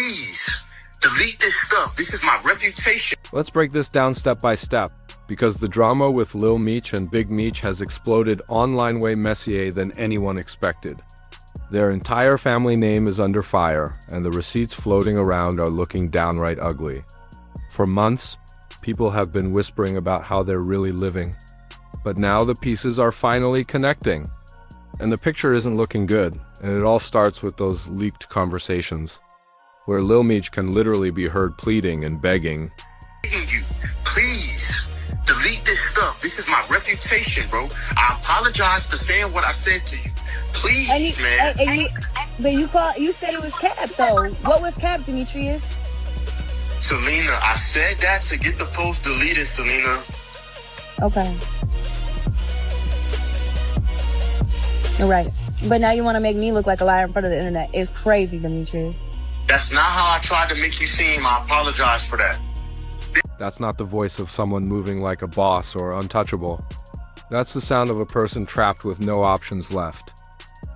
please delete this stuff. This is my reputation. Let's break this down step by step, because the drama with Lil Meech and Big Meech has exploded online way messier than anyone expected. Their entire family name is under fire, and the receipts floating around are looking downright ugly. For months, people have been whispering about how they're really living. But now the pieces are finally connecting. And the picture isn't looking good, and it all starts with those leaked conversations, where Lil Meech can literally be heard pleading and begging. Begging you, please delete this stuff. This is my reputation, bro. I apologize for saying what I said to you. Please, man. But you said it was cap though. What was cap, Demetrius? Celina, I said that to get the post deleted, Celina. Okay. You're right. But now you want to make me look like a liar in front of the internet. It's crazy, Demetrius. That's not how I tried to make you seem. I apologize for that. That's not the voice of someone moving like a boss or untouchable. That's the sound of a person trapped with no options left.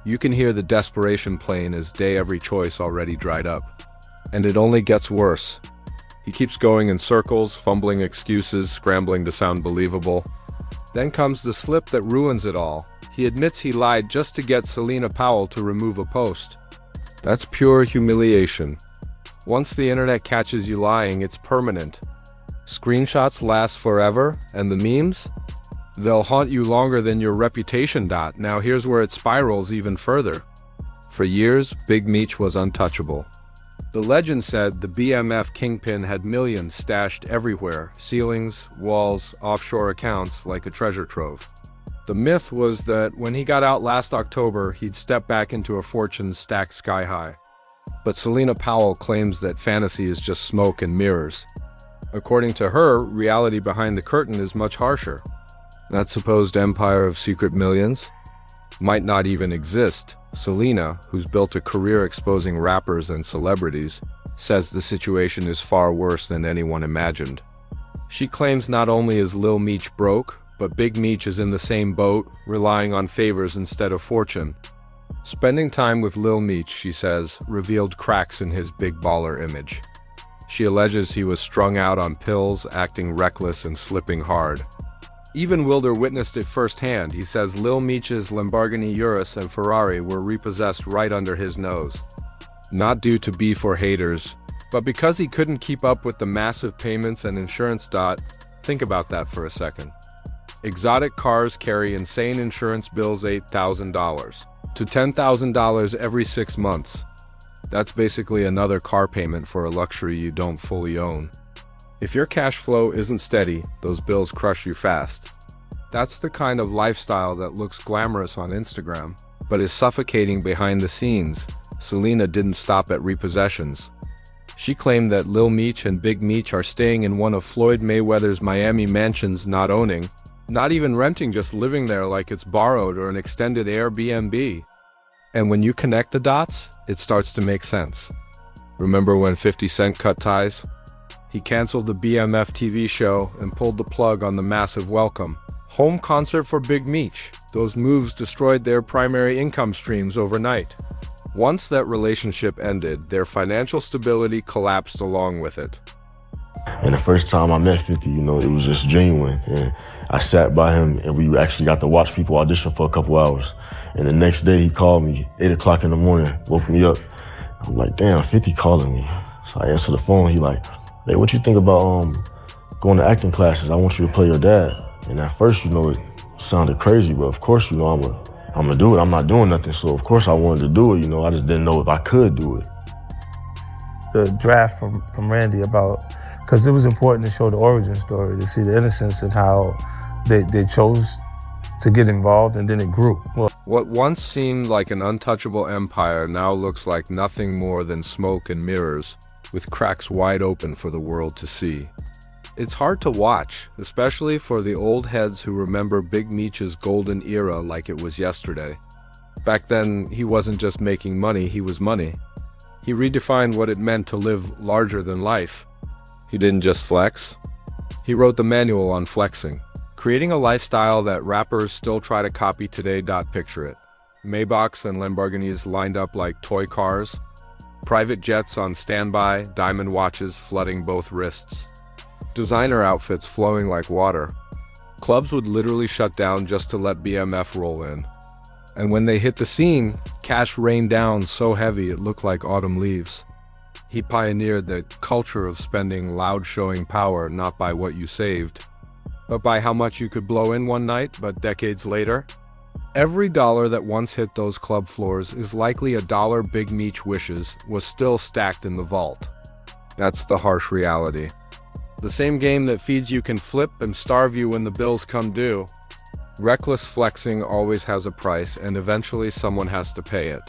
You can hear the desperation plain as day every choice already dried up. And it only gets worse. He keeps going in circles, fumbling excuses, scrambling to sound believable. Then comes the slip that ruins it all. He admits he lied just to get Celina Powell to remove a post. That's pure humiliation. Once the internet catches you lying, it's permanent. Screenshots last forever, and the memes? They'll haunt you longer than your reputation. Now here's where it spirals even further. For years, Big Meech was untouchable. The legend said the BMF kingpin had millions stashed everywhere, ceilings, walls, offshore accounts, like a treasure trove. The myth was that when he got out last October, he'd step back into a fortune stacked sky high. But Celina Powell claims that fantasy is just smoke and mirrors. According to her, reality behind the curtain is much harsher. That supposed empire of secret millions might not even exist. Celina, who's built a career exposing rappers and celebrities, says the situation is far worse than anyone imagined. She claims not only is Lil Meech broke, but Big Meech is in the same boat, relying on favors instead of fortune. Spending time with Lil Meech, she says, revealed cracks in his big baller image. She alleges he was strung out on pills, acting reckless and slipping hard. Even Wilder witnessed it firsthand. He says Lil Meech's Lamborghini Urus and Ferrari were repossessed right under his nose. Not due to beef or haters, but because he couldn't keep up with the massive payments and insurance. Think about that for a second. Exotic cars carry insane insurance bills, $8,000 to $10,000 every 6 months. That's basically another car payment for a luxury you don't fully own. If your cash flow isn't steady, those bills crush you fast. That's the kind of lifestyle that looks glamorous on Instagram, but is suffocating behind the scenes. Celina didn't stop at repossessions. She claimed that Lil Meech and Big Meech are staying in one of Floyd Mayweather's Miami mansions, not owning, not even renting, just living there like it's borrowed or an extended Airbnb. And when you connect the dots, it starts to make sense. Remember when 50 Cent cut ties? He canceled the BMF TV show and pulled the plug on the massive Welcome home concert for Big Meech. Those moves destroyed their primary income streams overnight. Once that relationship ended, their financial stability collapsed along with it. And the first time I met 50, it was just genuine. And I sat by him and we actually got to watch people audition for a couple hours. And the next day he called me, 8 o'clock in the morning, woke me up. I'm like, damn, 50 calling me. So I answered the phone. He like, hey, what you think about going to acting classes? I want you to play your dad. And at first, it sounded crazy, but of course, I'm gonna do it. I'm not doing nothing. So of course I wanted to do it, I just didn't know if I could do it. The draft from Randy because it was important to show the origin story, to see the innocence and how they chose to get involved, and then it grew. Well, what once seemed like an untouchable empire now looks like nothing more than smoke and mirrors, with cracks wide open for the world to see. It's hard to watch, especially for the old heads who remember Big Meech's golden era like it was yesterday. Back then, he wasn't just making money, he was money. He redefined what it meant to live larger than life. He didn't just flex. He wrote the manual on flexing, creating a lifestyle that rappers still try to copy today. Picture it. Maybachs and Lamborghinis lined up like toy cars. Private jets on standby, diamond watches flooding both wrists. Designer outfits flowing like water. Clubs would literally shut down just to let BMF roll in. And when they hit the scene, cash rained down so heavy it looked like autumn leaves. He pioneered the culture of spending loud, showing power not by what you saved, but by how much you could blow in one night, but decades later. Every dollar that once hit those club floors is likely a dollar Big Meech wishes was still stacked in the vault. That's the harsh reality. The same game that feeds you can flip and starve you when the bills come due. Reckless flexing always has a price, and eventually someone has to pay it.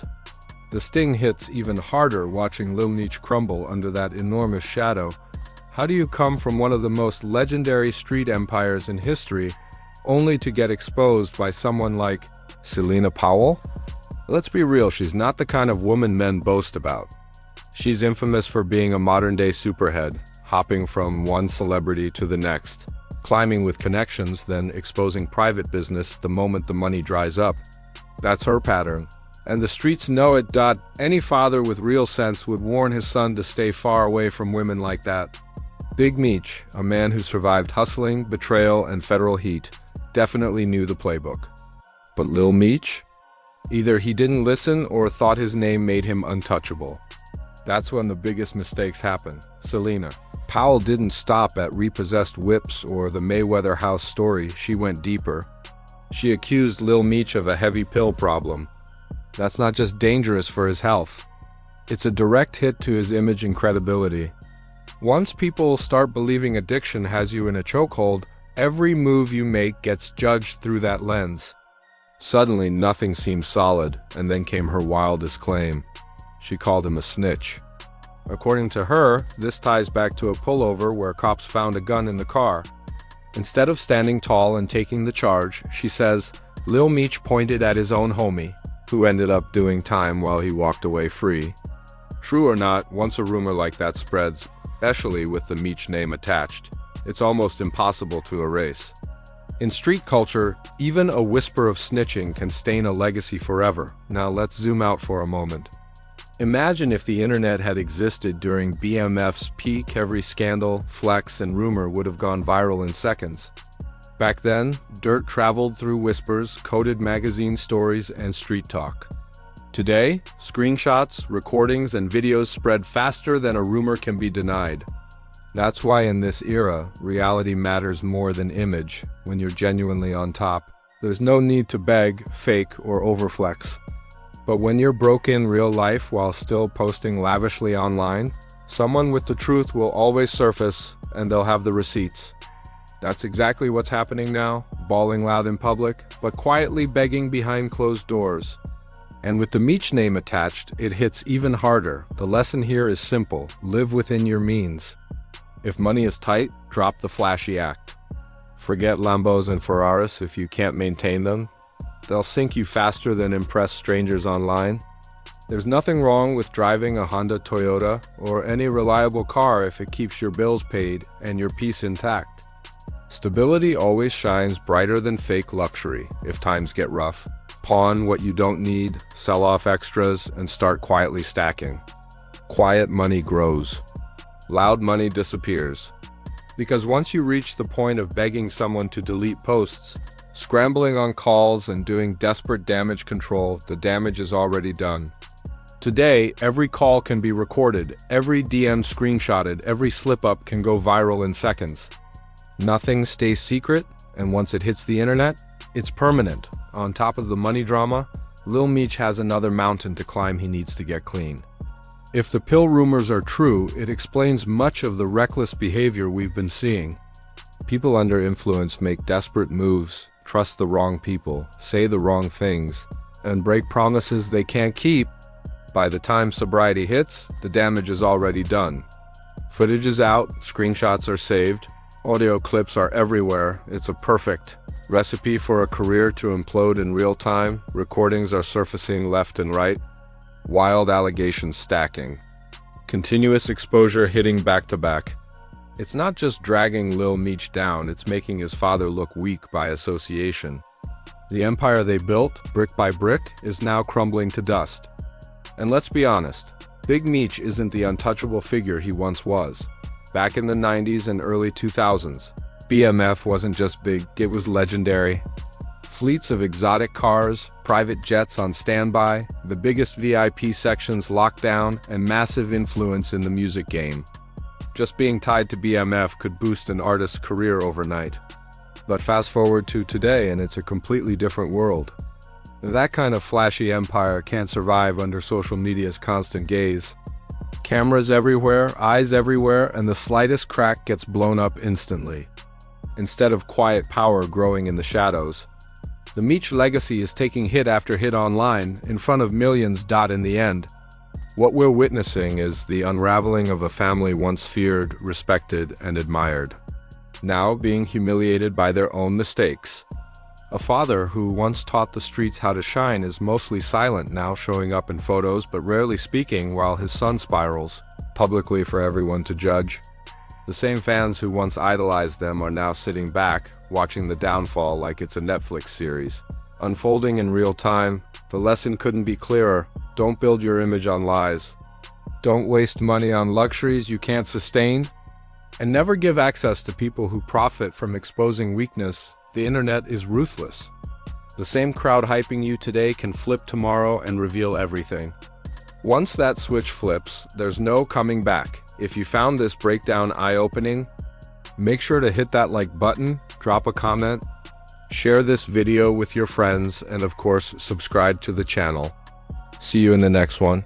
The sting hits even harder watching Lil Meech crumble under that enormous shadow. How do you come from one of the most legendary street empires in history only to get exposed by someone like Celina Powell? Let's be real, she's not the kind of woman men boast about. She's infamous for being a modern-day superhead, hopping from one celebrity to the next, climbing with connections, then exposing private business the moment the money dries up. That's her pattern. And the streets know it. Any father with real sense would warn his son to stay far away from women like that. Big Meech, a man who survived hustling, betrayal, and federal heat, definitely knew the playbook. But Lil Meech? Either he didn't listen or thought his name made him untouchable. That's when the biggest mistakes happen. Celina Powell didn't stop at repossessed whips or the Mayweather house story. She went deeper. She accused Lil Meech of a heavy pill problem. That's not just dangerous for his health. It's a direct hit to his image and credibility. Once people start believing addiction has you in a chokehold, every move you make gets judged through that lens. Suddenly, nothing seemed solid, and then came her wildest claim. She called him a snitch. According to her, this ties back to a pullover where cops found a gun in the car. Instead of standing tall and taking the charge, she says, Lil Meech pointed at his own homie, who ended up doing time while he walked away free. True or not, once a rumor like that spreads, especially with the Meech name attached, it's almost impossible to erase. In street culture, even a whisper of snitching can stain a legacy forever. Now let's zoom out for a moment. Imagine if the internet had existed during BMF's peak. Every scandal, flex, and rumor would have gone viral in seconds. Back then, dirt traveled through whispers, coded magazine stories, and street talk. Today, screenshots, recordings, and videos spread faster than a rumor can be denied. That's why in this era, reality matters more than image. When you're genuinely on top, there's no need to beg, fake, or overflex. But when you're broke in real life while still posting lavishly online, someone with the truth will always surface, and they'll have the receipts. That's exactly what's happening now, bawling loud in public, but quietly begging behind closed doors. And with the Meech name attached, it hits even harder. The lesson here is simple: live within your means. If money is tight, drop the flashy act. Forget Lambos and Ferraris if you can't maintain them. They'll sink you faster than impress strangers online. There's nothing wrong with driving a Honda, Toyota, or any reliable car if it keeps your bills paid and your peace intact. Stability always shines brighter than fake luxury if times get rough. Pawn what you don't need, sell off extras, and start quietly stacking. Quiet money grows. Loud money disappears. Because once you reach the point of begging someone to delete posts, scrambling on calls, and doing desperate damage control, the damage is already done. Today, every call can be recorded, every DM screenshotted, every slip-up can go viral in seconds. Nothing stays secret, and once it hits the internet, it's permanent. On top of the money drama, Lil Meech has another mountain to climb. He needs to get clean. If the pill rumors are true, it explains much of the reckless behavior we've been seeing. People under influence make desperate moves, trust the wrong people, say the wrong things, and break promises they can't keep. By the time sobriety hits, the damage is already done. Footage is out, screenshots are saved, audio clips are everywhere. It's a perfect recipe for a career to implode in real time. Recordings are surfacing left and right. Wild allegations stacking. Continuous exposure hitting back to back. It's not just dragging Lil Meech down, it's making his father look weak by association. The empire they built, brick by brick, is now crumbling to dust. And let's be honest, Big Meech isn't the untouchable figure he once was. Back in the 90s and early 2000s, BMF wasn't just big, it was legendary. Fleets of exotic cars, private jets on standby, the biggest VIP sections locked down, and massive influence in the music game. Just being tied to BMF could boost an artist's career overnight. But fast forward to today and it's a completely different world. That kind of flashy empire can't survive under social media's constant gaze. Cameras everywhere, eyes everywhere, and the slightest crack gets blown up instantly. Instead of quiet power growing in the shadows, the Meech legacy is taking hit after hit online, in front of millions. In the end, what we're witnessing is the unraveling of a family once feared, respected, and admired, now being humiliated by their own mistakes. A father who once taught the streets how to shine is mostly silent now, showing up in photos but rarely speaking, while his son spirals, publicly for everyone to judge. The same fans who once idolized them are now sitting back, watching the downfall like it's a Netflix series. Unfolding in real time, the lesson couldn't be clearer. Don't build your image on lies. Don't waste money on luxuries you can't sustain. And never give access to people who profit from exposing weakness. The internet is ruthless. The same crowd hyping you today can flip tomorrow and reveal everything. Once that switch flips, there's no coming back. If you found this breakdown eye-opening, make sure to hit that like button, drop a comment, share this video with your friends, and of course, subscribe to the channel. See you in the next one.